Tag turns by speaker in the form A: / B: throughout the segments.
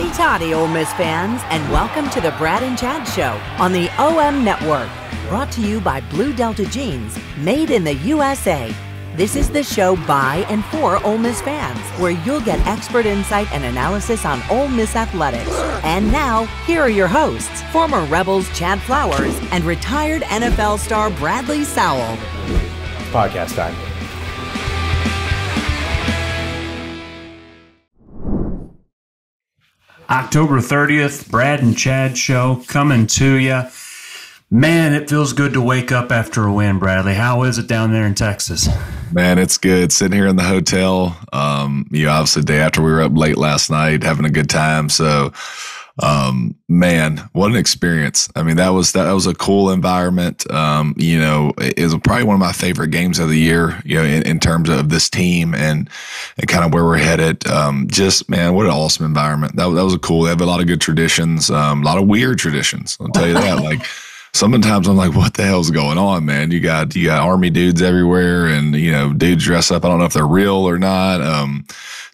A: Hotty toddy, Ole Miss fans, and welcome to the Brad and Chad Show on the OM Network. Brought to you by Blue Delta Jeans, made in the USA. This is the show by and for Ole Miss fans, where you'll get expert insight and analysis on Ole Miss athletics. And now, here are your hosts, former Rebels Chad Flowers and retired NFL star Bradley Sowell.
B: Podcast time.
C: October 30th, Brad and Chad Show coming to you. Man, it feels good to wake up after a win, Bradley. How is it down there in Texas?
D: Man, it's good. Sitting here in the hotel, obviously the day after we were up late last night, having a good time. So, man, what an experience. I mean, that was a cool environment. It was probably one of my favorite games of the year, in terms of this team and kind of where we're headed. Man, what an awesome environment. That was a cool. They have a lot of good traditions, a lot of weird traditions. I'll tell you that. Like, sometimes I'm like, what the hell's going on, man? You got army dudes everywhere and, dudes dress up. I don't know if they're real or not,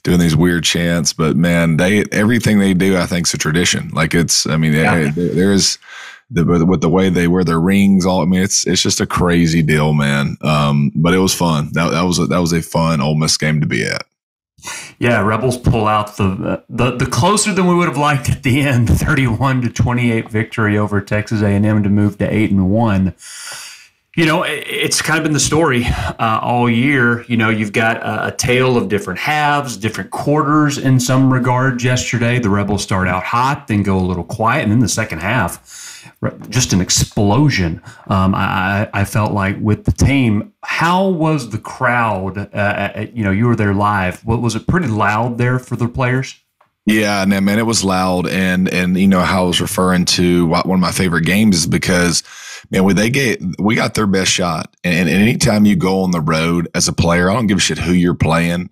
D: doing these weird chants, but man, everything they do, I think is a tradition. Like there's with the way they wear their rings, it's just a crazy deal, man. But it was fun. That was a fun Ole Miss game to be at.
C: Yeah, Rebels pull out the closer than we would have liked at the end, 31-28 victory over Texas A&M to move to 8-1. It's kind of been the story all year. You've got a tale of different halves, different quarters in some regards. Yesterday, the Rebels start out hot, then go a little quiet, and then the second half, just an explosion. I felt like with the team. How was the crowd? You were there live. Was it pretty loud there for the players?
D: Yeah, man, it was loud, and how I was referring to one of my favorite games is because, man, we got their best shot, and anytime you go on the road as a player, I don't give a shit who you're playing,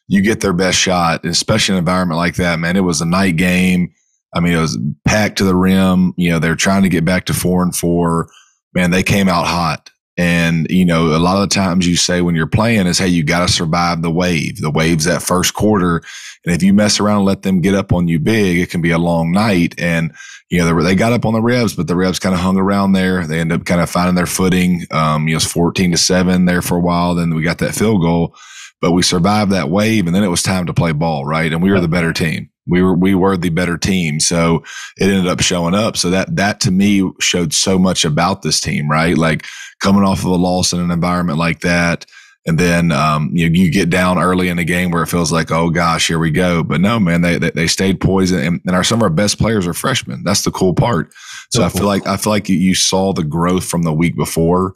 D: you get their best shot, especially in an environment like that. Man, it was a night game. I mean, it was packed to the rim. They're trying to get back to 4-4. Man, they came out hot. And, a lot of the times you say when you're playing is, hey, you got to survive the wave. The wave's that first quarter. And if you mess around and let them get up on you big, it can be a long night. And, they got up on the Rebs, but the Rebs kind of hung around there. They ended up kind of finding their footing. It was 14-7 there for a while. Then we got that field goal. But we survived that wave, and then it was time to play ball, right? And we were the better team. We were the better team. So it ended up showing up. So that to me showed so much about this team, right? Like coming off of a loss in an environment like that. And then, you get down early in the game where it feels like, oh gosh, here we go. But no, man, they stayed poised, and some of our best players are freshmen. That's the cool part. So I feel like you saw the growth from the week before.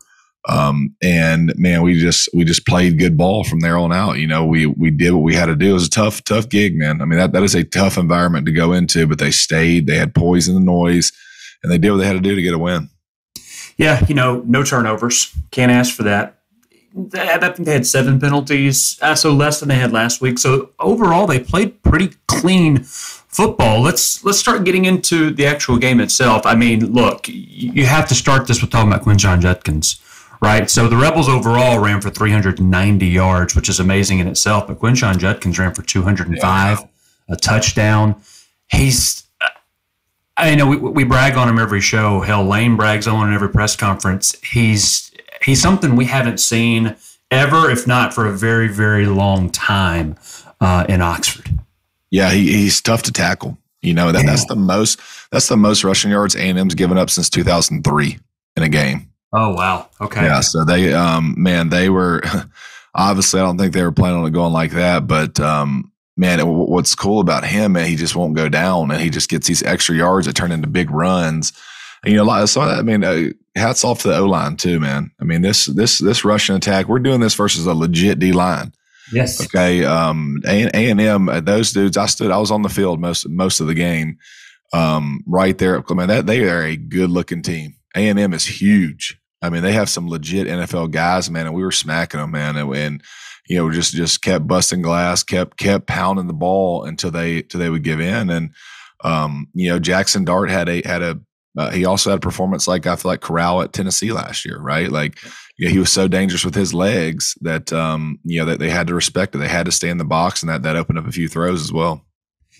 D: And man, we just played good ball from there on out. We did what we had to do. It was a tough gig, man. I mean, that is a tough environment to go into, but they stayed, they had poise in the noise, and they did what they had to do to get a win.
C: Yeah. No turnovers. Can't ask for that. I think they had 7 penalties, so less than they had last week. So overall, they played pretty clean football. Let's start getting into the actual game itself. I mean, look, you have to start this with talking about Quinshon Judkins, right? So the Rebels overall ran for 390 yards, which is amazing in itself. But Quinshon Judkins ran for 205, a touchdown. I know we brag on him every show. Hell, Lane brags on him in every press conference. He's something we haven't seen ever, if not for a very, very long time in Oxford. Yeah,
D: he's tough to tackle. That's the most rushing yards A&M's given up since 2003 in a game.
C: Oh wow, okay.
D: Yeah, so they were obviously, I don't think they were planning on it going like that, but man, what's cool about him, man, he just won't go down, and he just gets these extra yards that turn into big runs. And, a lot of some of that, hats off to the O-line too, man. I mean, this rushing attack, we're doing this versus a legit D-line.
C: Yes.
D: Okay. A&M, those dudes, I was on the field most of the game, right there. I mean, they are a good looking team. A&M is huge. I mean, they have some legit NFL guys, man, and we were smacking them, man. And just kept busting glass, kept pounding the ball until they would give in. And, Jackson Dart he also had a performance like, I feel like, Corral at Tennessee last year, right? Like, he was so dangerous with his legs that, that they had to respect it. They had to stay in the box, and that opened up a few throws as well.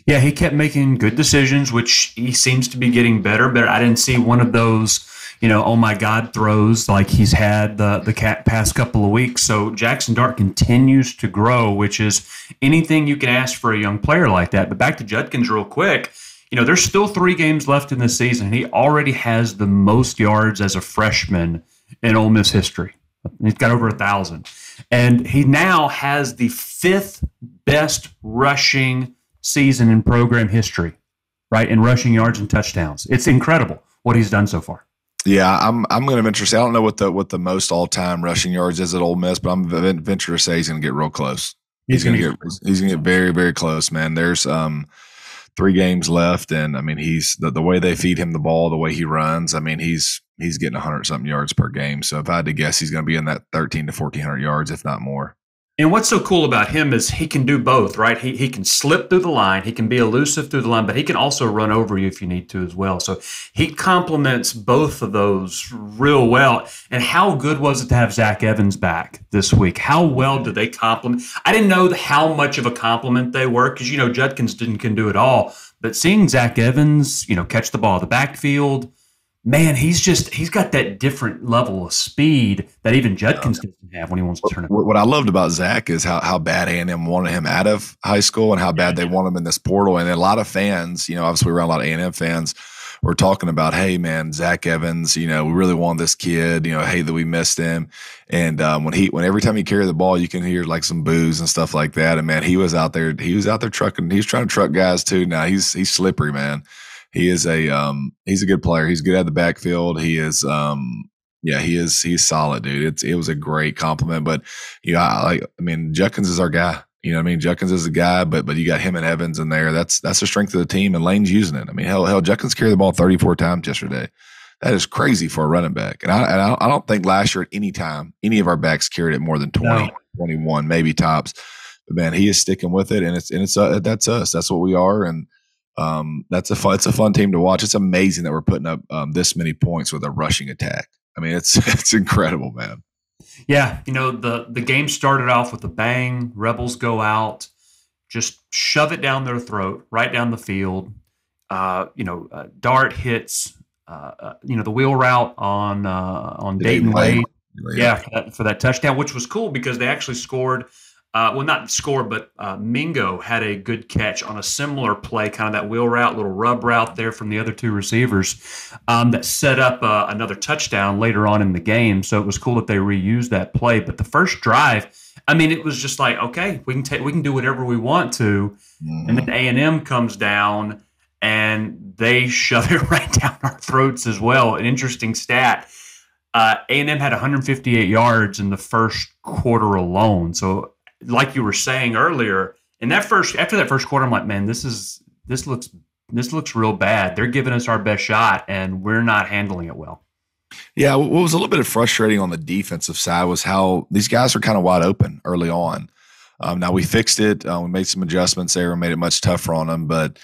C: Yeah, he kept making good decisions, which he seems to be getting better. But I didn't see one of those, oh my God throws like he's had the past couple of weeks. So Jackson Dart continues to grow, which is anything you can ask for a young player like that. But back to Judkins real quick. There's still 3 games left in the season. He already has the most yards as a freshman in Ole Miss history. He's got over 1,000. And he now has the 5th best rushing season in program history, right? In rushing yards and touchdowns. It's incredible what he's done so far.
D: Yeah, I'm going to venture to say I don't know what the most all-time rushing yards is at Ole Miss, but I'm venture to say he's going to get real close. He's going to get very, very close, man. There's 3 games left, and I mean he's the way they feed him the ball, the way he runs. I mean he's getting 100-something yards per game. So if I had to guess, he's going to be in that 1,300 to 1,400 yards, if not more.
C: And what's so cool about him is he can do both, right? He can slip through the line, he can be elusive through the line, but he can also run over you if you need to as well. So he complements both of those real well. And how good was it to have Zach Evans back this week? How well did they complement? I didn't know how much of a compliment they were because, Judkins can do it all. But seeing Zach Evans, catch the ball in the backfield, man, he's got that different level of speed that even Judkins doesn't have when he wants to turn it.
D: What I loved about Zach is how bad A&M wanted him out of high school and how bad they want him in this portal. And a lot of fans, obviously we're around a lot of A&M fans, were talking about, hey, man, Zach Evans, we really want this kid, hey, that we missed him. And when every time he carried the ball, you can hear like some boos and stuff like that. And man, he was out there trucking. He was trying to truck guys too. Now he's slippery, man. He is he's a good player. He's good at the backfield. He is he's solid, dude. It was a great compliment. But Judkins is our guy. Judkins is the guy, but you got him and Evans in there. That's the strength of the team, and Lane's using it. I mean, hell, Judkins carried the ball 34 times yesterday. That is crazy for a running back. And I don't think last year at any time any of our backs carried it more than 20, 21, maybe tops. But man, he is sticking with it, and that's us. That's what we are, and it's a fun team to watch. It's amazing that we're putting up this many points with a rushing attack. I mean, it's incredible, man.
C: Yeah, the game started off with a bang. Rebels go out, just shove it down their throat, right down the field. Dart hits, the wheel route on Dayton Wade. Yeah, for that touchdown, which was cool because they actually scored. Not scored, but Mingo had a good catch on a similar play, kind of that wheel route, little rub route there from the other 2 receivers that set up another touchdown later on in the game. So it was cool that they reused that play. But the first drive, it was just like, okay, we can do whatever we want to. Mm-hmm. And then A&M comes down and they shove it right down our throats as well. An interesting stat. A&M had 158 yards in the first quarter alone. So like you were saying earlier, after that first quarter, I'm like, man, this looks real bad. They're giving us our best shot, and we're not handling it well.
D: Yeah, what was a little bit frustrating on the defensive side was how these guys were kind of wide open early on. Now we fixed it. We made some adjustments there and made it much tougher on them. But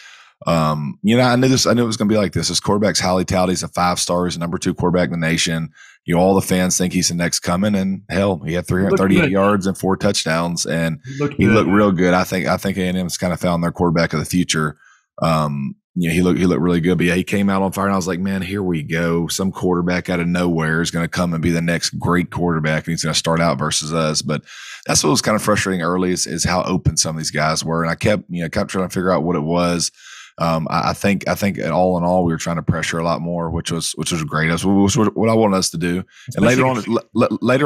D: I knew it was going to be like this. This quarterback's highly touted. He's a 5-star. He's the number 2 quarterback in the nation. All the fans think he's the next coming, and hell, he had 338 yards and 4 touchdowns, and he looked real good. I think A&M's kind of found their quarterback of the future. He looked really good. But yeah, he came out on fire, and I was like, man, here we go. Some quarterback out of nowhere is going to come and be the next great quarterback, and he's going to start out versus us. But that's what was kind of frustrating early is how open some of these guys were, and I kept trying to figure out what it was. I think all in all, we were trying to pressure a lot more, which was great. That's what I wanted us to do. And later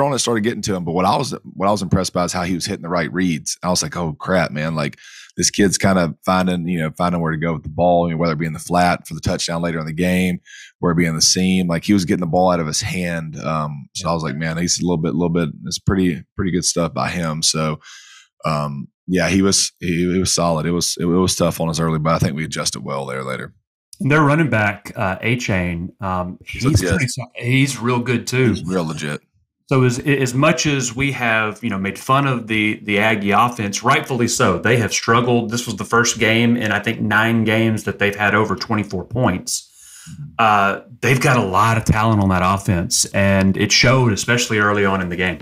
D: on, it started getting to him. But what I was impressed by is how he was hitting the right reads. I was like, oh crap, man! Like this kid's kind of finding where to go with the ball, whether it be in the flat for the touchdown later in the game, where it be in the seam. Like he was getting the ball out of his hand. So I was like, man, he's a little bit. It's pretty good stuff by him. So. Yeah, he was solid. It was tough on us early, but I think we adjusted well there later.
C: Their running back, A-Chain, he's real good too.
D: He's real legit.
C: So as much as we have, made fun of the Aggie offense, rightfully so, they have struggled. This was the first game in I think 9 games that they've had over 24 points. They've got a lot of talent on that offense, and it showed, especially early on in the game.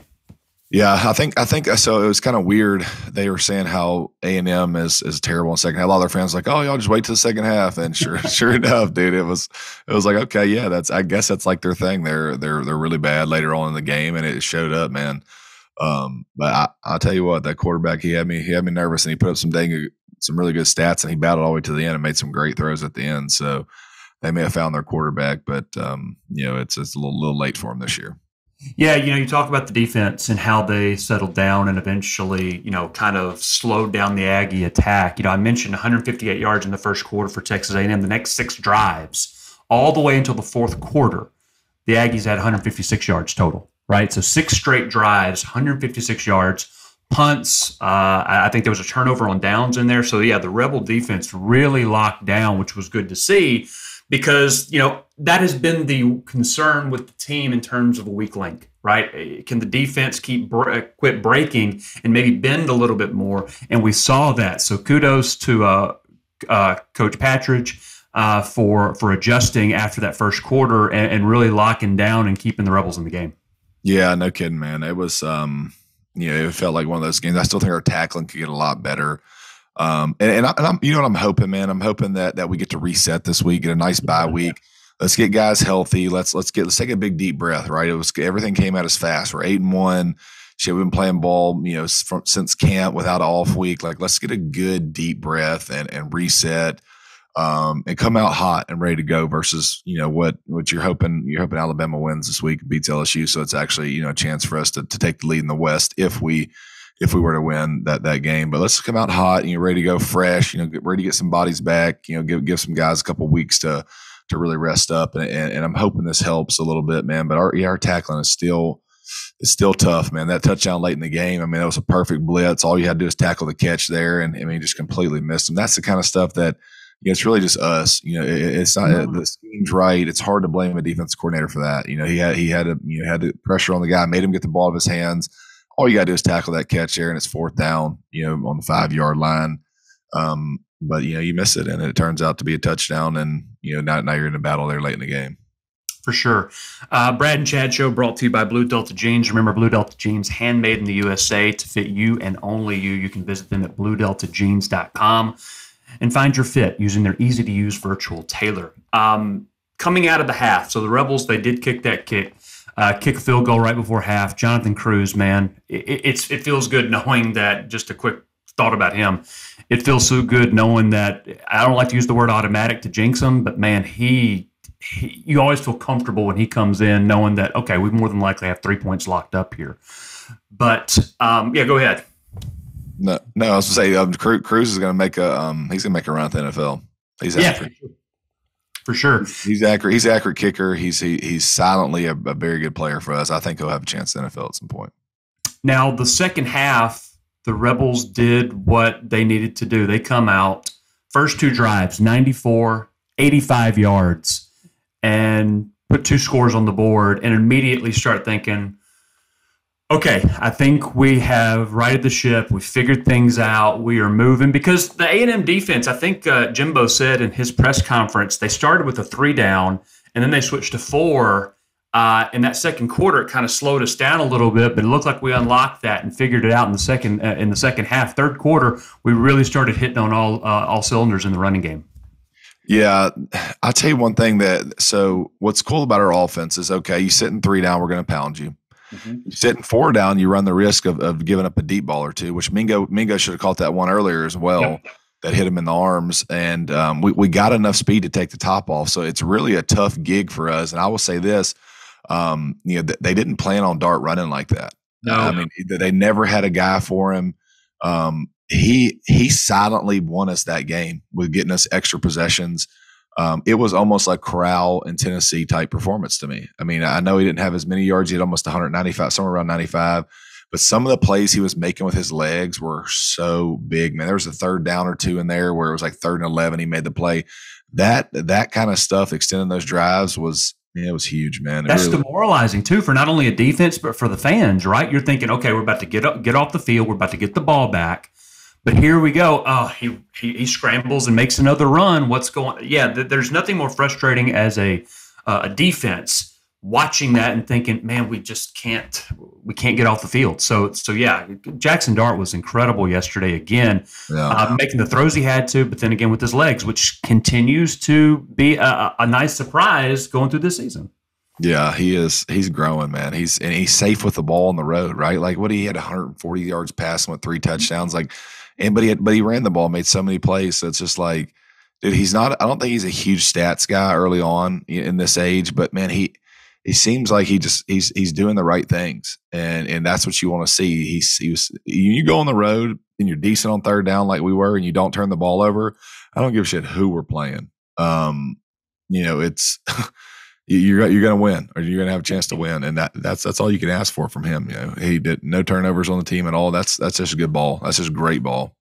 D: Yeah, I think so. It was kind of weird. They were saying how A&M is terrible in the second half. A lot of their fans were like, oh, y'all just wait till the second half. And sure enough, dude, it was like, okay, yeah, I guess that's like their thing. They're really bad later on in the game, and it showed up, man. But I'll tell you what, that quarterback, he had me nervous, and he put up some really good stats, and he battled all the way to the end and made some great throws at the end. So they may have found their quarterback, but it's a little late for him this year.
C: Yeah, you talk about the defense and how they settled down and eventually, kind of slowed down the Aggie attack. I mentioned 158 yards in the first quarter for Texas A&M. The next 6 drives, all the way until the fourth quarter, the Aggies had 156 yards total, right? So 6 straight drives, 156 yards, punts. I think there was a turnover on downs in there. So, yeah, the Rebel defense really locked down, which was good to see. Because, that has been the concern with the team in terms of a weak link, right? Can the defense quit breaking and maybe bend a little bit more? And we saw that. So kudos to Coach Patridge for adjusting after that first quarter and really locking down and keeping the Rebels in the game.
D: Yeah, no kidding, man. It was, it felt like one of those games. I still think our tackling could get a lot better. I'm, what I'm hoping, man. I'm hoping that we get to reset this week, get a nice bye week. Let's get guys healthy. Let's take a big deep breath, right? Everything came out as fast. We're 8-1. Shit, we've been playing ball, since camp without an off week. Like, let's get a good deep breath and reset, and come out hot and ready to go. Versus, what you're hoping Alabama wins this week, beats LSU. So it's actually a chance for us to take the lead in the West if we were to win that game. But let's come out hot and ready to go fresh, get ready to get some bodies back, give some guys a couple weeks to really rest up. And I'm hoping this helps a little bit, man. But our tackling is still tough, man. That touchdown late in the game, I mean, that was a perfect blitz. All you had to do is tackle the catch there. And I mean, just completely missed him. That's the kind of stuff that, it's really just us. It's not the scheme's right. It's hard to blame a defensive coordinator for that. He had the pressure on the guy, made him get the ball out of his hands. All you got to do is tackle that catch there, and it's 4th down, on the 5-yard line. But, you miss it, and it turns out to be a touchdown, and, now you're in a battle there late in the game.
C: For sure. Brad and Chad Show brought to you by Blue Delta Jeans. Remember, Blue Delta Jeans, handmade in the USA to fit you and only you. You can visit them at bluedeltajeans.com and find your fit using their easy-to-use virtual tailor. Coming out of the half, so the Rebels, they did kick a field goal right before half. Jonathan Cruz, man, it feels good knowing that. Just a quick thought about him. It feels so good knowing that. I don't like to use the word automatic to jinx him, but man, you always feel comfortable when he comes in knowing that, okay, we more than likely have 3 points locked up here. But yeah, go ahead.
D: No, I was going to say Cruz is going to make he's going to make a run at the NFL. He's accurate.
C: For sure.
D: He's accurate. He's an accurate kicker. He's silently a very good player for us. I think he'll have a chance in the NFL at some point.
C: Now, the second half, the Rebels did what they needed to do. They come out, first 2 drives, 94, 85 yards, and put 2 scores on the board and immediately start thinking, okay, I think we have righted the ship. We figured things out. We are moving. Because the A&M defense, I think Jimbo said in his press conference, they started with a 3 down, and then they switched to 4. In that second quarter, it kind of slowed us down a little bit, but it looked like we unlocked that and figured it out in the second half. Third quarter, we really started hitting on all cylinders in the running game.
D: Yeah, I'll tell you one thing so what's cool about our offense is, okay, you sit in 3 down, we're going to pound you. Mm-hmm. You sit in 4 down, you run the risk of giving up a deep ball or 2, which Mingo should have caught that one earlier as well. Yep. That hit him in the arms, and we got enough speed to take the top off. So it's really a tough gig for us. And I will say this. They didn't plan on Dart running like that. No, I mean, they never had a guy for him. He silently won us that game with getting us extra possessions. It was almost like Corral in Tennessee type performance to me. I mean, I know he didn't have as many yards. He had almost 195, somewhere around 95. But some of the plays he was making with his legs were so big, man. There was a 3rd down or 2 in there where it was like 3rd and 11. He made the play. That kind of stuff, extending those drives was. Yeah, it was huge, man.
C: That's really demoralizing too for not only a defense but for the fans, right? You're thinking, okay, we're about to get off the field, we're about to get the ball back, but here we go. Oh, he scrambles and makes another run. What's going? Yeah, there's nothing more frustrating as a defense watching that and thinking, man, we can't get off the field. So yeah, Jackson Dart was incredible yesterday again, making the throws he had to, but then again with his legs, which continues to be a nice surprise going through this season.
D: Yeah, he is. He's growing, man. He's safe with the ball on the road, right? Like he had 140 yards passing with 3 touchdowns. Like, but he ran the ball, made so many plays. So it's just like, dude, he's not. I don't think he's a huge stats guy early on in this age, but man, he seems like he's doing the right things, and that's what you want to see. You go on the road and you're decent on third down like we were, and you don't turn the ball over. I don't give a shit who we're playing. It's. You're going to win, or you're going to have a chance to win, and that's all you can ask for from him. He did no turnovers on the team at all. That's just a good ball. That's just great ball.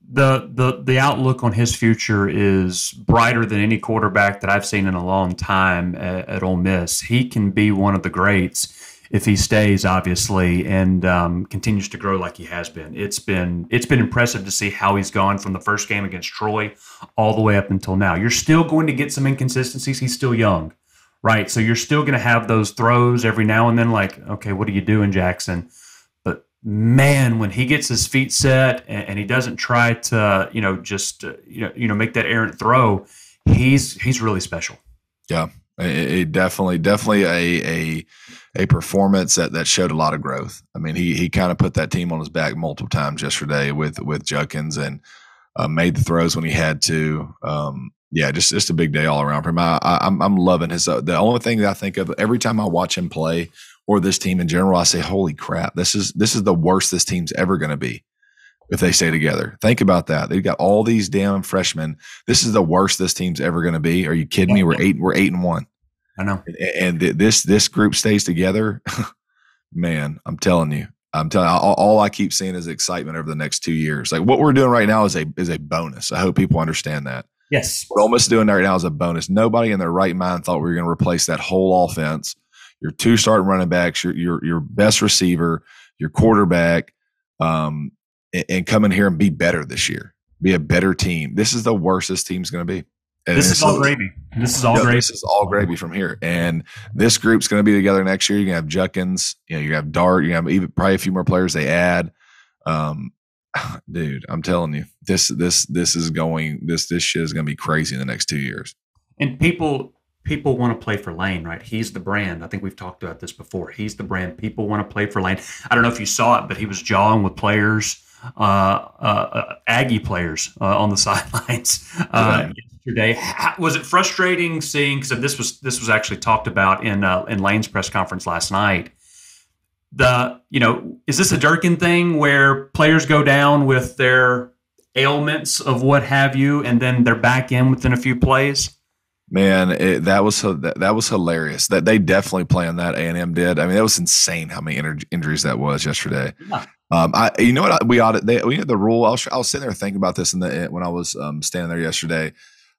C: The outlook on his future is brighter than any quarterback that I've seen in a long time at Ole Miss. He can be one of the greats if he stays, obviously, and continues to grow like he has been. It's been impressive to see how he's gone from the first game against Troy all the way up until now. You're still going to get some inconsistencies. He's still young, right? So you're still going to have those throws every now and then, like, okay, what are you doing, Jackson? But man, when he gets his feet set and he doesn't try to, make that errant throw, he's really special.
D: Yeah, it definitely a performance that showed a lot of growth. I mean, he kind of put that team on his back multiple times yesterday with Judkins, and made the throws when he had to. Just a big day all around for him. I'm loving his. The only thing that I think of every time I watch him play, or this team in general, I say, "Holy crap! This is the worst this team's ever going to be if they stay together." Think about that. They've got all these damn freshmen. This is the worst this team's ever going to be. Are you kidding me? We're 8-1.
C: I know.
D: And this group stays together, man. I'm telling you. All I keep seeing is excitement over the next 2 years. Like what we're doing right now is a bonus. I hope people understand that.
C: Yes,
D: what Ole Miss is doing right now is a bonus. Nobody in their right mind thought we were going to replace that whole offense. Your 2 starting running backs, your best receiver, your quarterback, and come in here and be better this year. Be a better team. This is the worst this team's going to be.
C: This is all gravy. This is all gravy.
D: This is all gravy from here. And this group's going to be together next year. You're going to have Judkins. You're going to have Dart. You're going to have probably a few more players they add. Dude, I'm telling you, this shit is going to be crazy in the next 2 years.
C: And people want to play for Lane, right? He's the brand. I think we've talked about this before. He's the brand. People want to play for Lane. I don't know if you saw it, but he was jawing with players, Aggie players on the sidelines yesterday. Was it frustrating seeing? Because this was actually talked about in Lane's press conference last night. Is this a Durkin thing where players go down with their ailments of what have you, and then they're back in within a few plays?
D: Man, that was hilarious. That they definitely play on that. A&M did. I mean, that was insane how many injuries that was yesterday. Yeah. We had the rule. I was sitting there thinking about this when I was standing there yesterday.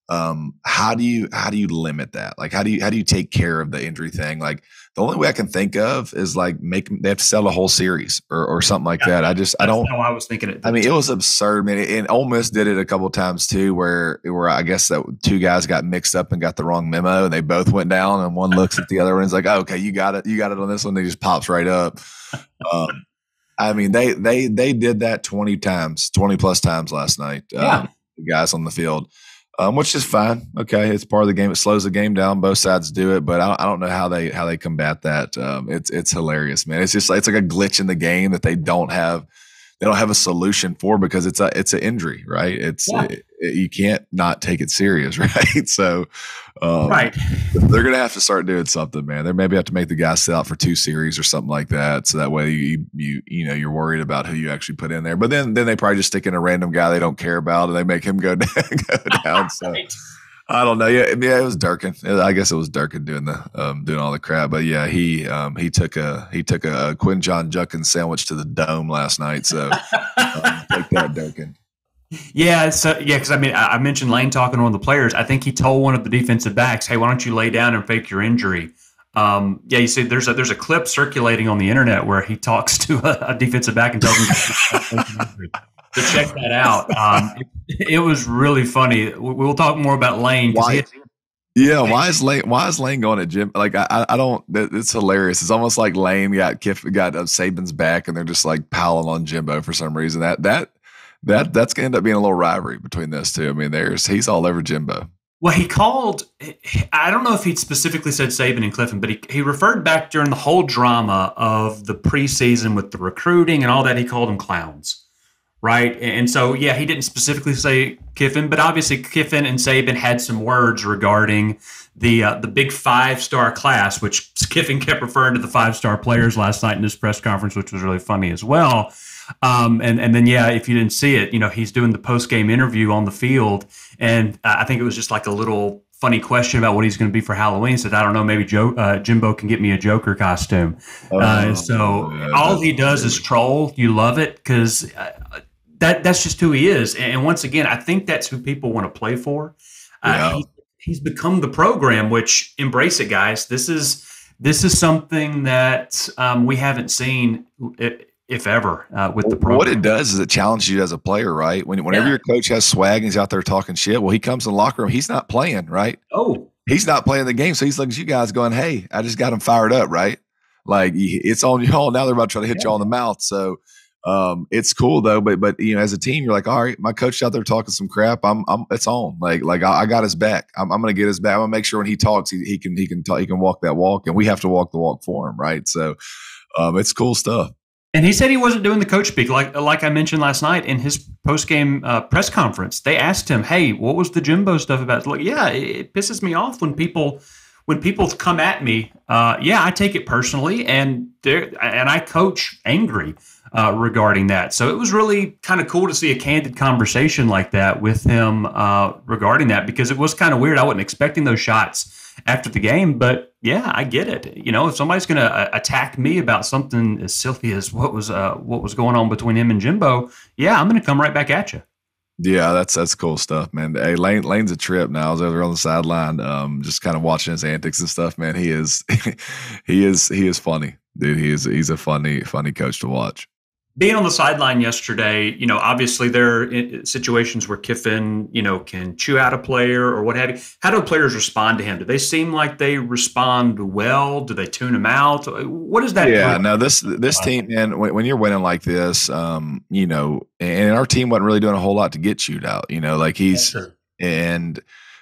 D: How do you limit that? Like, how do you take care of the injury thing? Like, the only way I can think of is like they have to sell a whole series or something like that. I don't know.
C: I was thinking it.
D: I mean, it was absurd, man. And Ole Miss did it a couple of times too, where I guess that 2 guys got mixed up and got the wrong memo, and they both went down, and one looks at the other one and is like, oh, "Okay, you got it on this one." And he just pops right up. I mean, they did that 20 plus times last night. The guys on the field. Which is fine. Okay, it's part of the game. It slows the game down. Both sides do it, but I don't know how they combat that. It's hilarious, man. It's like a glitch in the game that they don't have a solution for, because it's an injury, right? You can't not take it serious, right? So,
C: right,
D: they're gonna have to start doing something, man. They maybe have to make the guys sit out for 2 series or something like that, so that way you're worried about who you actually put in there. But then they probably just stick in a random guy they don't care about, and they make him go down. So
C: right.
D: I don't know. Yeah, it was Durkin. I guess it was Durkin doing all the crap. But yeah, he took a Quinton Judkins sandwich to the dome last night. So take that, Durkin.
C: Yeah, because I mentioned Lane talking to one of the players. I think he told one of the defensive backs, "Hey, why don't you lay down and fake your injury?" You see, there's a clip circulating on the internet where he talks to a defensive back and tells him to check that out. It was really funny. We'll talk more about Lane.
D: Yeah, why is Lane going at Jim? Like I don't. It's hilarious. It's almost like Lane got Saban's back, and they're just like piling on Jimbo for some reason. That's gonna end up being a little rivalry between those two. I mean, he's all over Jimbo.
C: Well, he called, I don't know if he specifically said Saban and Clifton, but he referred back during the whole drama of the preseason with the recruiting and all that. He called them clowns, right? And so, yeah, he didn't specifically say Kiffin, but obviously Kiffin and Saban had some words regarding the big 5-star class, which Kiffin kept referring to the 5-star players last night in this press conference, which was really funny as well. And then, yeah, if you didn't see it, he's doing the post-game interview on the field. And I think it was just like a little funny question about what he's going to be for Halloween. He said, I don't know, maybe Jimbo can get me a Joker costume. All he does is troll. You love it because that's just who he is. And once again, I think that's who people want to play for. He's become the program, which embrace it, guys. This is something that we haven't seen if ever, with the program.
D: What it does is it challenges you as a player, right? Whenever your coach has swag and he's out there talking shit, well, he comes in the locker room, he's not playing, right?
C: Oh.
D: He's not playing the game, so he's looking at you guys going, hey, I just got him fired up, right? Like, it's on y'all. Now they're about to try to hit y'all in the mouth. So it's cool, though. But as a team, you're like, all right, my coach out there talking some crap. It's on. Like I got his back. I'm going to get his back. I'm going to make sure when he talks, he can walk that walk, and we have to walk the walk for him, right? So it's cool stuff.
C: And he said he wasn't doing the coach speak. Like I mentioned last night in his post-game press conference, they asked him, hey, what was the Jimbo stuff about? Like, yeah, it pisses me off when people come at me. I take it personally, and I coach angry regarding that. So it was really kind of cool to see a candid conversation like that with him regarding that, because it was kind of weird. I wasn't expecting those shots after the game, but yeah, I get it. If somebody's going to attack me about something as silly as what was going on between him and Jimbo, yeah, I'm going to come right back at you.
D: Yeah, that's cool stuff, man. Hey, Lane's a trip now. I was over there on the sideline, just kind of watching his antics and stuff, man. He is funny, dude. He's a funny coach to watch.
C: Being on the sideline yesterday, obviously there are situations where Kiffin, can chew out a player or what have you. How do players respond to him? Do they seem like they respond well? Do they tune him out? What is that?
D: Yeah, no, this team, man, when you're winning like this, and our team wasn't really doing a whole lot to get chewed out,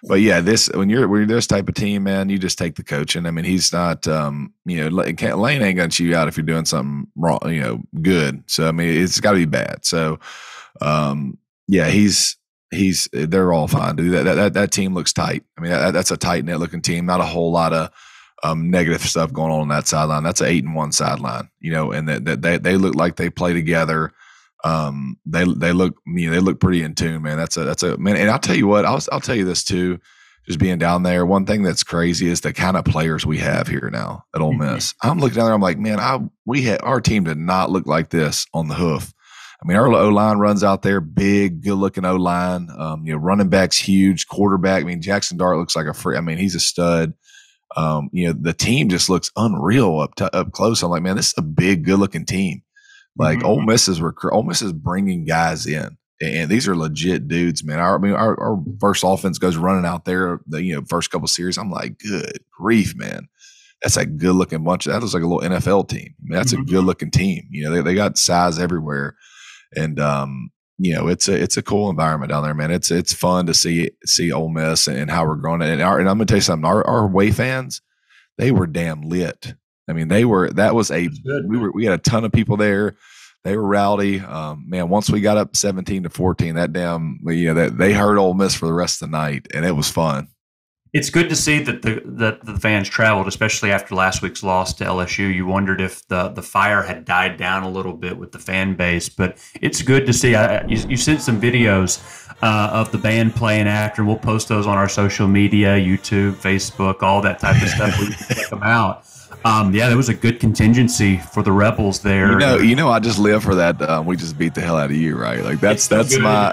D: But yeah, when you're this type of team, man, you just take the coaching. I mean, he's not, Lane ain't gonna chew you out if you're doing something wrong, good. So I mean, it's got to be bad. So, they're all fine, dude. That team looks tight. I mean, that's a tight knit looking team. Not a whole lot of negative stuff going on that sideline. That's an 8-1 sideline, and that they look like they play together. They look pretty in tune, man. That's a man. And I'll tell you what, I'll tell you this too, just being down there. One thing that's crazy is the kind of players we have here now at Ole Miss. I'm looking down there. I'm like, man, our team did not look like this on the hoof. I mean, our O-line runs out there, big, good looking O-line, running back's huge, quarterback. I mean, Jackson Dart looks like he's a stud. The team just looks unreal up close. I'm like, man, this is a big, good looking team. Like Ole Miss is bringing guys in, and these are legit dudes, man. Our first offense goes running out there. The first couple series, I'm like, good grief, man. That's a good looking bunch. That looks like a little NFL team. I mean, that's a good looking team. They got size everywhere, and it's a cool environment down there, man. It's fun to see Ole Miss and how we're growing. And I'm gonna tell you something. Our away fans, they were damn lit. I mean, we had a ton of people there. They were rowdy. Man, once we got up 17-14, they heard Ole Miss for the rest of the night, and it was fun.
C: It's good to see that the fans traveled, especially after last week's loss to LSU. You wondered if the fire had died down a little bit with the fan base, but it's good to see. You sent some videos of the band playing after, and we'll post those on our social media, YouTube, Facebook, all that type of stuff. We can check them out. There was a good contingency for the Rebels there.
D: I just live for that. We just beat the hell out of you, right? Like that's my.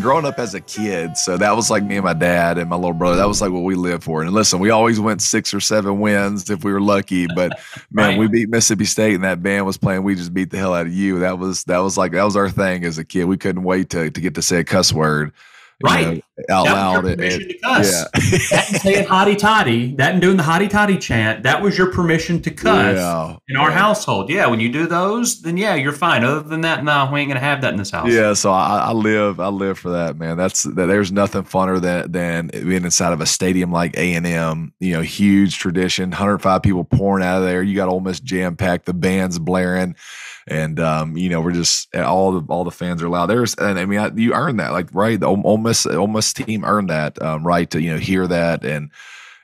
D: Growing up as a kid, so that was like me and my dad and my little brother. That was like what we lived for. And listen, we always went 6 or 7 wins if we were lucky. But man, we beat Mississippi State, and that band was playing. We just beat the hell out of you. That was our thing as a kid. We couldn't wait to get to say a cuss word.
C: Right.
D: out
C: that
D: loud.
C: Was your permission to cuss.
D: Yeah.
C: That and saying hotty toddy, that and doing the hotty toddy chant, that was your permission to cuss in our household. Yeah, when you do those, then yeah, you're fine. Other than that, no, we ain't gonna have that in this house.
D: Yeah, so I live for that, man. There's nothing funner than being inside of a stadium like A&M. Huge tradition, 105 people pouring out of there. You got Ole Miss jam packed, the band's blaring. And we're just all the fans are loud. You earn that, like, right? The Ole Miss team earned that right to hear that, and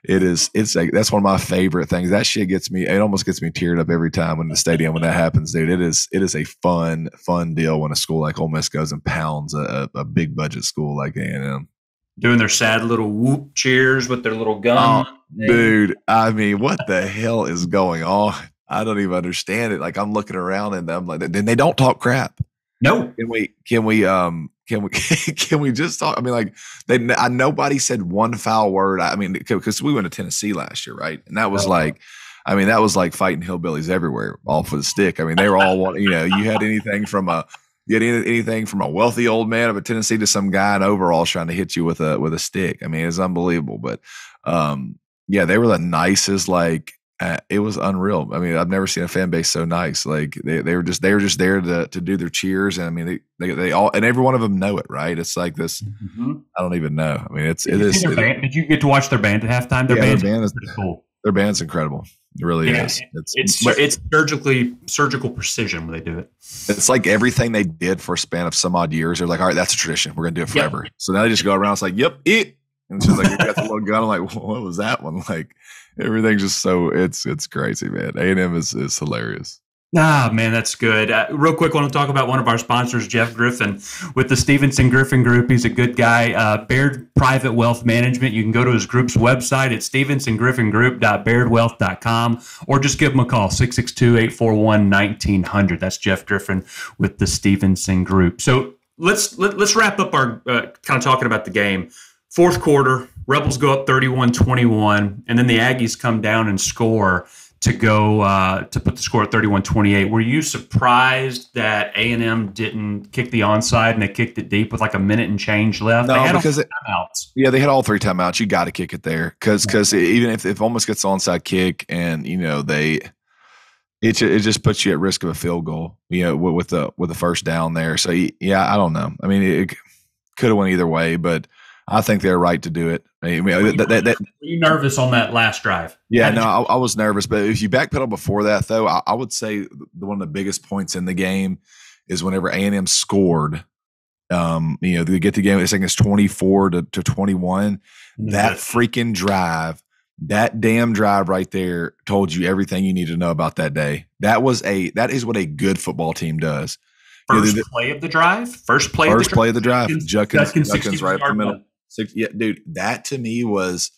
D: it's like that's one of my favorite things. That shit gets me. It almost gets me teared up every time in the stadium when that happens, dude. It is a fun deal when a school like Ole Miss goes and pounds a big budget school like A&M.
C: Doing their sad little whoop cheers with their little gun.
D: Oh, dude, I mean, what the hell is going on? I don't even understand it. Like, I'm looking around and I'm like, then they don't talk crap.
C: No.
D: Can we just talk? I mean, like, nobody said one foul word. I mean, because we went to Tennessee last year, right? And that was like fighting hillbillies everywhere, all for the stick. I mean, they were all, you had anything from a wealthy old man of a Tennessee to some guy in overalls trying to hit you with a stick. I mean, it's unbelievable. But they were the nicest. Like, it was unreal. I mean, I've never seen a fan base so nice. Like, they were just there to do their cheers, and I mean, they all, and every one of them know it, right? It's like this. Mm-hmm. I don't even know. I mean, it is.
C: Did you get to watch their band at halftime? Their band is pretty cool.
D: Their band's incredible. It really is.
C: It's surgical precision when they do it.
D: It's like everything they did for a span of some odd years. They're like, all right, that's a tradition. We're gonna do it forever. Yep. So now they just go around. It's like, yep, it. And it's just like, you got the little gun. I'm like, what was that one? Like, everything's just so it's crazy, man. A&M is hilarious.
C: Ah, man, that's good. Real quick, I want to talk about one of our sponsors, Jeff Griffin, with the Stevenson Griffin Group. He's a good guy. Baird Private Wealth Management. You can go to his group's website at stevensongriffingroup.bairdwealth.com or just give him a call, 662-841-1900. That's Jeff Griffin with the Stevenson Group. So let's wrap up our kind of talking about the game. Fourth quarter, Rebels go up 31-21, and then the Aggies come down and score to go to put the score at 31-28. Were you surprised that A&M didn't kick the onside and they kicked it deep with like a minute and change left?
D: No,
C: they had
D: because
C: timeouts.
D: Yeah, they had all three timeouts. You got to kick it there because even if almost gets the onside kick and it just puts you at risk of a field goal. With the first down there. So yeah, I don't know. I mean, it could have went either way, but I think they're right to do it.
C: Were you nervous on that last drive?
D: Yeah, no, I was nervous. But if you backpedal before that, though, I would say one of the biggest points in the game is whenever A&M scored. They get the game. I think it's 24-21. That freaking drive, that damn drive right there, told you everything you need to know about that day. That is what a good football team does.
C: First play of the drive. First play of the drive.
D: Judkins right up the middle. Yeah, dude, that to me was.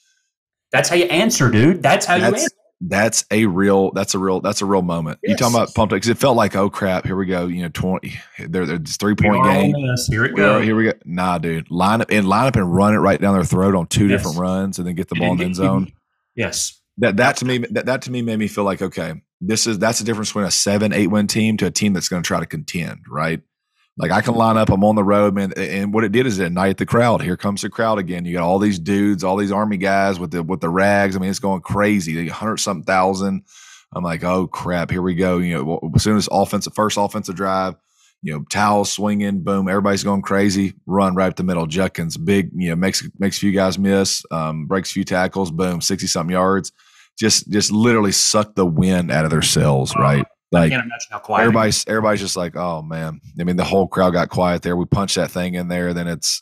C: That's how you answer, dude. That's how you answer.
D: That's a real moment. Yes. You talking about pumped because it felt like, oh crap, here we go. 20. There's 3-point game.
C: Here it goes.
D: Here we go. Nah, dude, line up and run it right down their throat on two different runs, and then get the ball in the end zone.
C: Yes,
D: that to me made me feel like, okay, that's the difference between a 7-8 win team to a team that's going to try to contend, right? Like, I can line up, I'm on the road, man. And what it did is it ignited the crowd. Here comes the crowd again. You got all these dudes, all these Army guys with the rags. I mean, it's going crazy. 100-something thousand. I'm like, oh crap, here we go. As soon as first offensive drive, towels swinging, boom, everybody's going crazy. Run right up the middle. Judkins, big, makes a few guys miss, breaks a few tackles, boom, 60-something yards. Just literally suck the wind out of their sails, right? Like, I can't imagine how quiet everybody's just like, oh man. I mean, the whole crowd got quiet there. We punched that thing in there. Then it's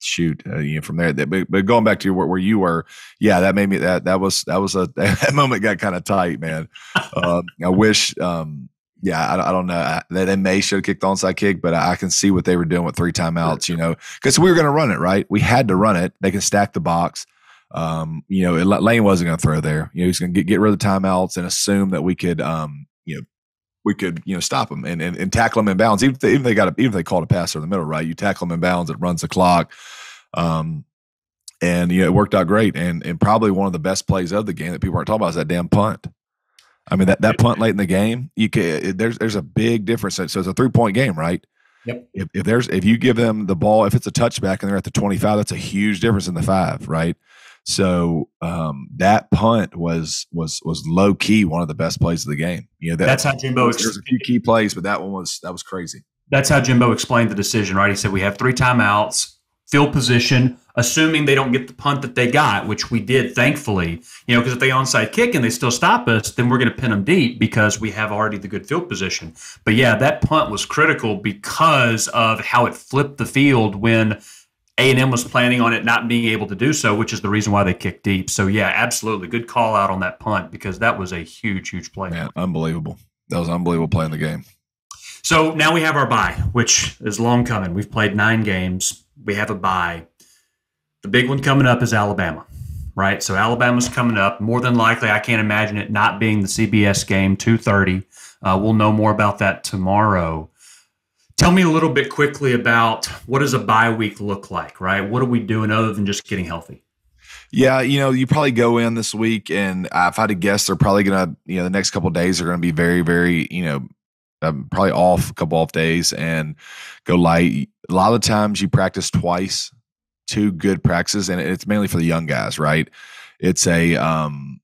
D: shoot from there. But going back to where you were, yeah, that made me that moment got kind of tight, man. I wish, I don't know. They may should have kicked the onside kick, but I can see what they were doing with 3 timeouts. Because we were going to run it, right? We had to run it. They can stack the box. Lane wasn't going to throw there. He's going to get rid of the timeouts and assume that we could stop them and tackle them in bounds. Even if they called a pass in the middle, right? You tackle them in bounds, it runs the clock. And it worked out great. And probably one of the best plays of the game that people aren't talking about is that damn punt. I mean, that punt late in the game, there's a big difference. So it's a 3-point game, right?
C: Yep.
D: If you give them the ball, if it's a touchback and they're at the 25, that's a huge difference in the 5, right? So that punt was low key one of the best plays of the game.
C: That's how Jimbo.
D: There's a few key plays, but that was crazy.
C: That's how Jimbo explained the decision, right? He said we have 3 timeouts, field position, assuming they don't get the punt that they got, which we did, thankfully. Because if they onside kick and they still stop us, then we're going to pin them deep because we have already the good field position. But yeah, that punt was critical because of how it flipped the field when A&M was planning on it not being able to do so, which is the reason why they kicked deep. So yeah, absolutely. Good call out on that punt because that was a huge, huge play.
D: Man, unbelievable. That was an unbelievable play in the game.
C: So now we have our bye, which is long coming. We've played 9 games. We have a bye. The big one coming up is Alabama, right? So Alabama's coming up. More than likely, I can't imagine it not being the CBS game, 2:30. We'll know more about that tomorrow. Tell me a little bit quickly about what does a bye week look like, right? What are we doing other than just getting healthy?
D: Yeah, you probably go in this week, and if I had to guess, they're probably going to, the next couple of days are going to be very, very, probably off, a couple off days and go light. A lot of times you practice twice, 2 good practices, and it's mainly for the young guys, right? It's you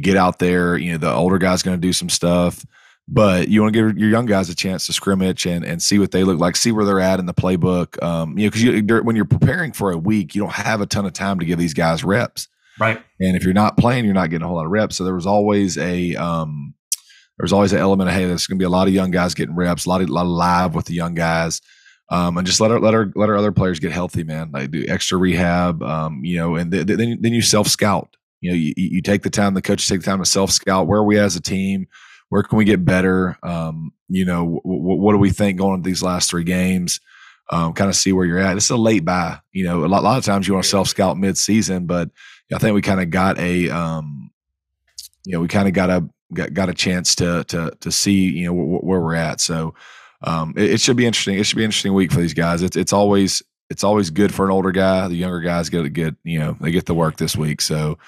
D: get out there, the older guy's going to do some stuff, but you want to give your young guys a chance to scrimmage and see what they look like, see where they're at in the playbook. Because when you're preparing for a week, you don't have a ton of time to give these guys reps.
C: Right.
D: And if you're not playing, you're not getting a whole lot of reps. So there was always an element of, hey, there's going to be a lot of young guys getting reps, a lot of live with the young guys, and just let our other players get healthy, man. Like do extra rehab, and then you self scout. You take the time, the coaches take the time to self scout. Where are we as a team? Where can we get better? What do we think going into these last 3 games? Kind of see where you're at. It's a late bye. A lot of times you want to self scout mid season, but I think we kind of got got a chance to see where we're at. So it should be interesting. It should be an interesting week for these guys. It's always good for an older guy. The younger guys get they get the work this week. So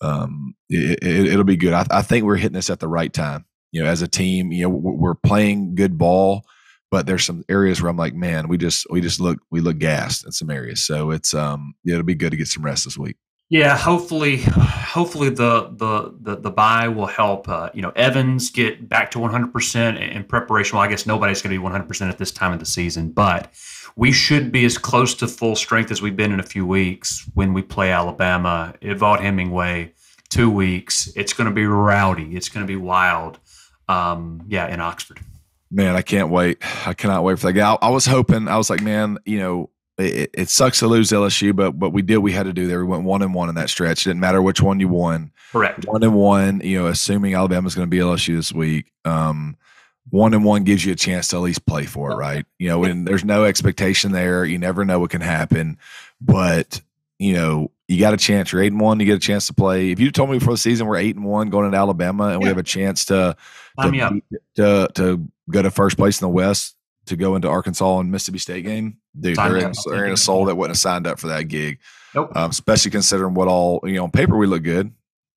D: it'll be good. I think we're hitting this at the right time. As a team, we're playing good ball, but there's some areas where I'm like, man, we look gassed in some areas. So it's it'll be good to get some rest this week.
C: Yeah, hopefully the bye will help. Evans get back to 100% in preparation. Well, I guess nobody's going to be 100% at this time of the season, but we should be as close to full strength as we've been in a few weeks when we play Alabama. Vaught Hemingway, 2 weeks. It's going to be rowdy. It's going to be wild. In Oxford.
D: Man, I can't wait. I cannot wait for that game. I was hoping. I was like, man, it sucks to lose LSU, but we did what we had to do there. We went 1-1 in that stretch. It didn't matter which one you won.
C: Correct.
D: 1-1. Assuming Alabama's going to be LSU this week. 1-1 gives you a chance to at least play for it, right? And there's no expectation there. You never know what can happen, but you got a chance. You're 8-1. You get a chance to play. If you told me before the season we're 8-1 going into Alabama and we have a chance to go to first place in the West to go into Arkansas and Mississippi State game, dude, they're in a soul that wouldn't have signed up for that gig.
C: Nope.
D: Especially considering what all on paper we look good,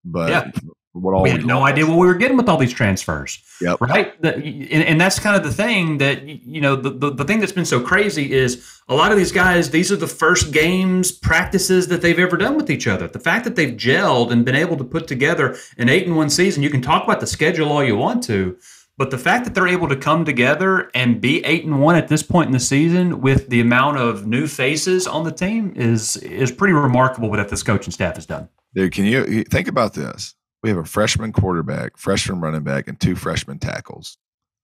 D: but
C: we had no idea what we were getting with all these transfers.
D: Yep.
C: Right. And that's kind of the thing that, the thing that's been so crazy is a lot of these guys, these are the first games, practices that they've ever done with each other. The fact that they've gelled and been able to put together an 8-1 season, you can talk about the schedule all you want to, but the fact that they're able to come together and be 8-1 at this point in the season with the amount of new faces on the team is pretty remarkable what this coaching staff has done.
D: Dude, can you think about this? We have a freshman quarterback, freshman running back, and 2 freshman tackles.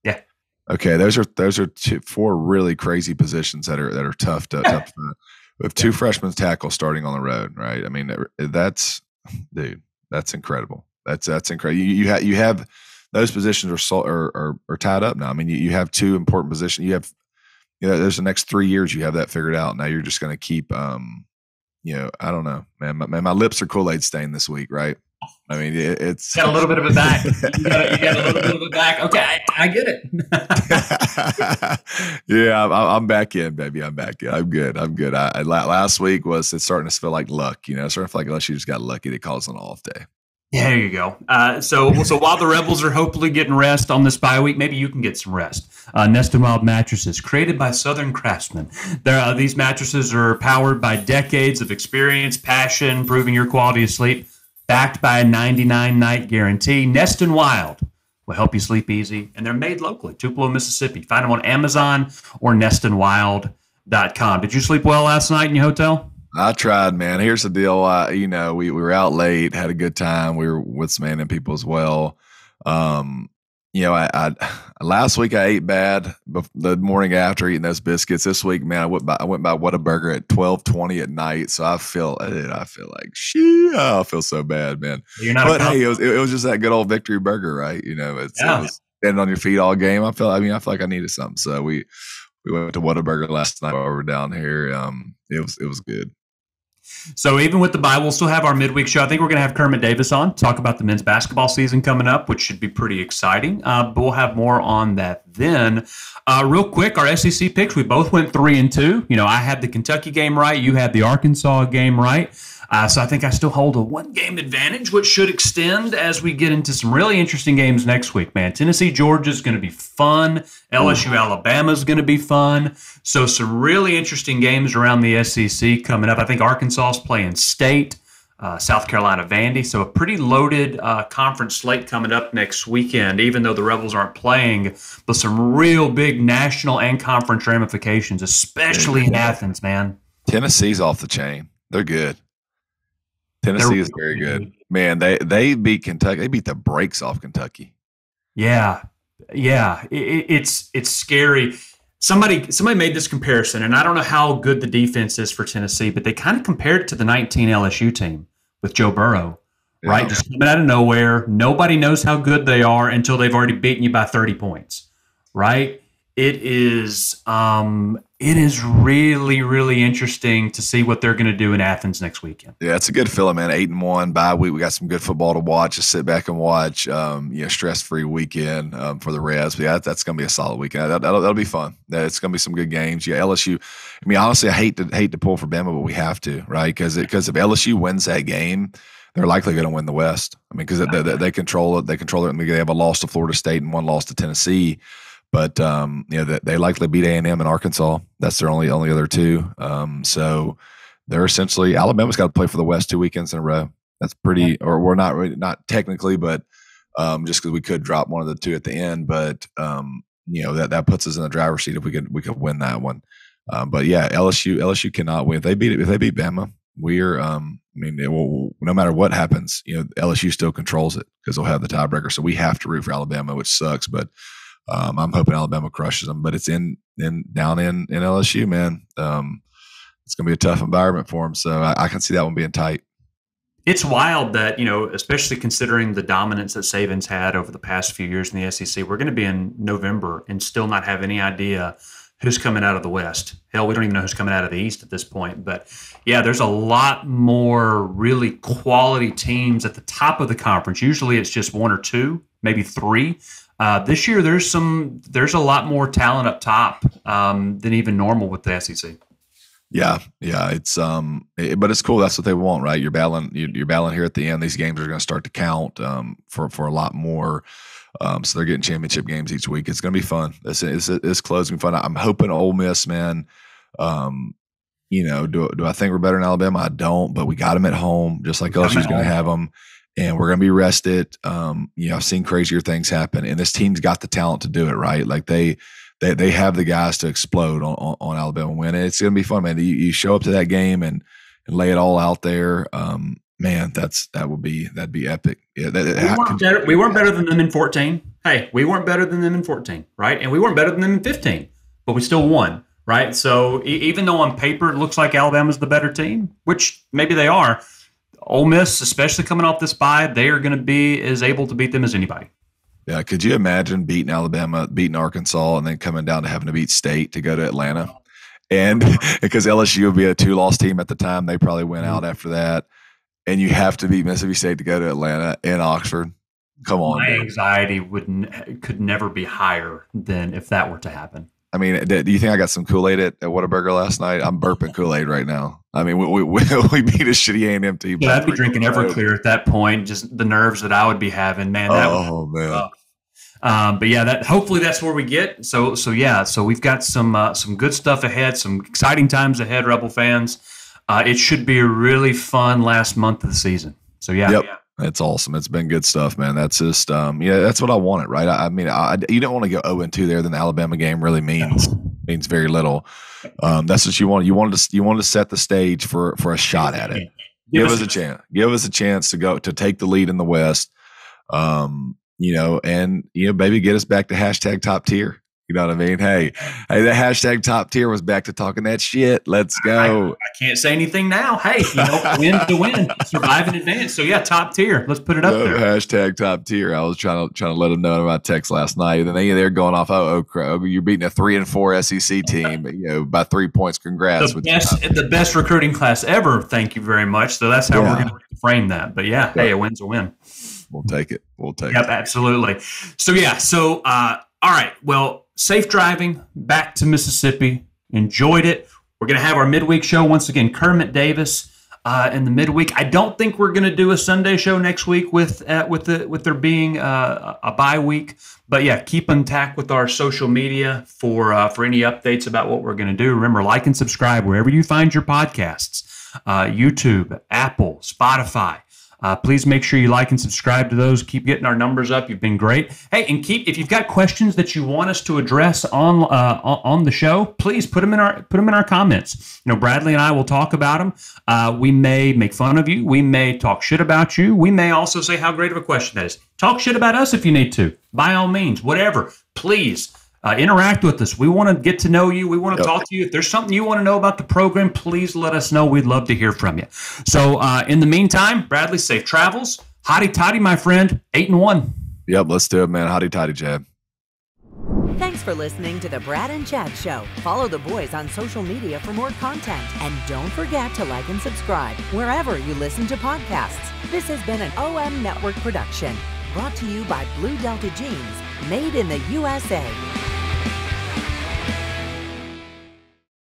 C: Yeah.
D: Okay, those are 4 really crazy positions that are tough to find. We have 2 freshman tackles starting on the road, right? I mean, that's incredible. That's incredible. You have those positions are tied up now. I mean, you have 2 important positions. You have there's the next 3 years you have that figured out. Now you're just going to keep I don't know, man. My lips are Kool-Aid stained this week, right? I mean, it's
C: got a little bit of it back. You got a little bit of it back. Okay, I get it.
D: Yeah, I'm back in, baby. I'm back in. I'm good. Last week it's starting to feel like luck. It's starting to feel like unless you just got lucky, they call us an off day.
C: Yeah, there you go. So while the Rebels are hopefully getting rest on this bye week, maybe you can get some rest. Nest and Wild mattresses, created by Southern craftsmen. These mattresses are powered by decades of experience, passion, improving your quality of sleep, backed by a 99-night guarantee. Nest and Wild will help you sleep easy, and they're made locally, Tupelo, Mississippi. Find them on Amazon or nestandwild.com. Did you sleep well last night in your hotel?
D: I tried, man. Here's the deal. We were out late, had a good time. We were with some and people as well. I last week I ate bad the morning after eating those biscuits. This week, man, I went by Whataburger at 12:20 at night. So I feel like shit. I feel so bad, man. But hey, it was just that good old victory burger, right? It was standing on your feet all game. I feel like I needed something. So we went to Whataburger last night while we were down here. It was good.
C: So even with the bye, we'll still have our midweek show. I think we're going to have Kermit Davis on, talk about the men's basketball season coming up, which should be pretty exciting. But we'll have more on that then. Real quick, our SEC picks, we both went 3-2. I had the Kentucky game right. You had the Arkansas game right. So I think I still hold a one-game advantage, which should extend as we get into some really interesting games next week, man. Tennessee, Georgia is going to be fun. LSU, Alabama is going to be fun. So some really interesting games around the SEC coming up. I think Arkansas is playing State, South Carolina, Vandy. So a pretty loaded conference slate coming up next weekend, even though the Rebels aren't playing, but some real big national and conference ramifications, especially in Athens, man.
D: Tennessee's off the chain. They're good. Tennessee is very good. Man, they beat Kentucky. They beat the brakes off Kentucky.
C: Yeah. It's scary. Somebody made this comparison, and I don't know how good the defense is for Tennessee, but they kind of compared it to the 19 LSU team with Joe Burrow, right?
D: Yeah.
C: Just coming out of nowhere. Nobody knows how good they are until they've already beaten you by 30 points, right? It is really, really interesting to see what they're going to do in Athens next weekend.
D: Yeah, it's a good feeling, man. 8-1 bye week. We got some good football to watch. Just sit back and watch. Stress-free weekend for the Reds. But yeah, that's going to be a solid weekend. That'll be fun. It's going to be some good games. Yeah, LSU. I mean, honestly, I hate to pull for Bama, but we have to, right? Because if LSU wins that game, they're likely going to win the West. I mean, because they control it. They control it. I mean, they have a loss to Florida State and one loss to Tennessee. But they likely beat A&M and Arkansas. That's their only other two. So they're essentially Alabama's got to play for the West 2 weekends in a row. That's pretty, or we're not technically, but just because we could drop one of the two at the end. But that puts us in the driver's seat if we could win that one. But yeah, LSU cannot win if they beat Bama. We're no matter what happens, LSU still controls it because they'll have the tiebreaker. So we have to root for Alabama, which sucks, but. I'm hoping Alabama crushes them, but it's down in LSU, man. It's going to be a tough environment for them, so I can see that one being tight.
C: It's wild that, especially considering the dominance that Saban's had over the past few years in the SEC, we're going to be in November and still not have any idea who's coming out of the West. Hell, we don't even know who's coming out of the East at this point. But, yeah, there's a lot more really quality teams at the top of the conference. Usually it's just one or two, maybe three. This year, there's a lot more talent up top than even normal with the SEC.
D: Yeah, it's but it's cool. That's what they want, right? You're battling here at the end. These games are going to start to count for a lot more. So they're getting championship games each week. It's going to be fun. It's closing fun. I'm hoping Ole Miss, man. Do I think we're better than Alabama? I don't, but we got them at home, just like LSU's going to have them. And we're going to be rested. I've seen crazier things happen, and this team's got the talent to do it, right? Like they have the guys to explode on Alabama win. And it's going to be fun, man. You show up to that game and lay it all out there. Man, that'd be epic. Yeah,
C: we weren't better than them in 14. Hey, we weren't better than them in 14, right? And we weren't better than them in 15, but we still won, right? So even though on paper it looks like Alabama's the better team, which maybe they are, Ole Miss, especially coming off this bye, they are going to be as able to beat them as anybody.
D: Yeah, could you imagine beating Alabama, beating Arkansas, and then coming down to having to beat State to go to Atlanta? And because LSU would be a 2-loss team at the time, they probably went out after that. And you have to beat Mississippi State to go to Atlanta and Oxford. Come on.
C: My anxiety could never be higher than if that were to happen.
D: I mean, do you think I got some Kool-Aid at Whataburger last night? I'm burping Kool-Aid right now. I mean, we beat a shitty A&M team.
C: Yeah, I'd be drinking Everclear at that point. Just the nerves that I would be having, man.
D: Man.
C: But yeah, hopefully that's where we get. So we've got some good stuff ahead, some exciting times ahead, Rebel fans. It should be a really fun last month of the season. So yeah.
D: It's awesome. It's been good stuff, man. That's just, that's what I wanted, right? I mean, you don't want to go 0-2 there. Then the Alabama game really means very little. That's what you want. You wanted to set the stage for a shot at it. Give us a chance. Give us a chance to take the lead in the West. Baby, get us back to hashtag top tier. You know what I mean? Hey, the hashtag top tier was back to talking that shit. Let's go.
C: I can't say anything now. Hey, win to win, survive in advance. So yeah, top tier. Let's put it up there.
D: Hashtag top tier. I was trying to let them know about text last night, and they're going off. You're beating a 3-4 SEC team. By 3 points. Congrats.
C: The best recruiting class ever. Thank you very much. So that's how we're going to frame that. But yeah, hey, a win's a win.
D: We'll take it.
C: Yep, absolutely. So all right. Well, safe driving back to Mississippi. Enjoyed it. We're going to have our midweek show once again. Kermit Davis in the midweek. I don't think we're going to do a Sunday show next week with there being a bye week. But yeah, keep intact with our social media for any updates about what we're going to do. Remember, like and subscribe wherever you find your podcasts. YouTube, Apple, Spotify. Please make sure you like and subscribe to those. Keep getting our numbers up. You've been great. Hey, and if you've got questions that you want us to address on the show, please put them in our comments. Bradley and I will talk about them. We may make fun of you. We may talk shit about you. We may also say how great of a question that is. Talk shit about us if you need to. By all means, whatever. Please. Interact with us. We want to get to know you. We want to talk to you. If there's something you want to know about the program, please let us know. We'd love to hear from you. So in the meantime, Bradley, safe travels. Hotty toddy, my friend. 8-1.
D: Yep, let's do it, man. Hotty toddy, Chad.
A: Thanks for listening to the Brad and Chad Show. Follow the boys on social media for more content. And don't forget to like and subscribe wherever you listen to podcasts. This has been an OM Network production, brought to you by Blue Delta Jeans, made in the USA.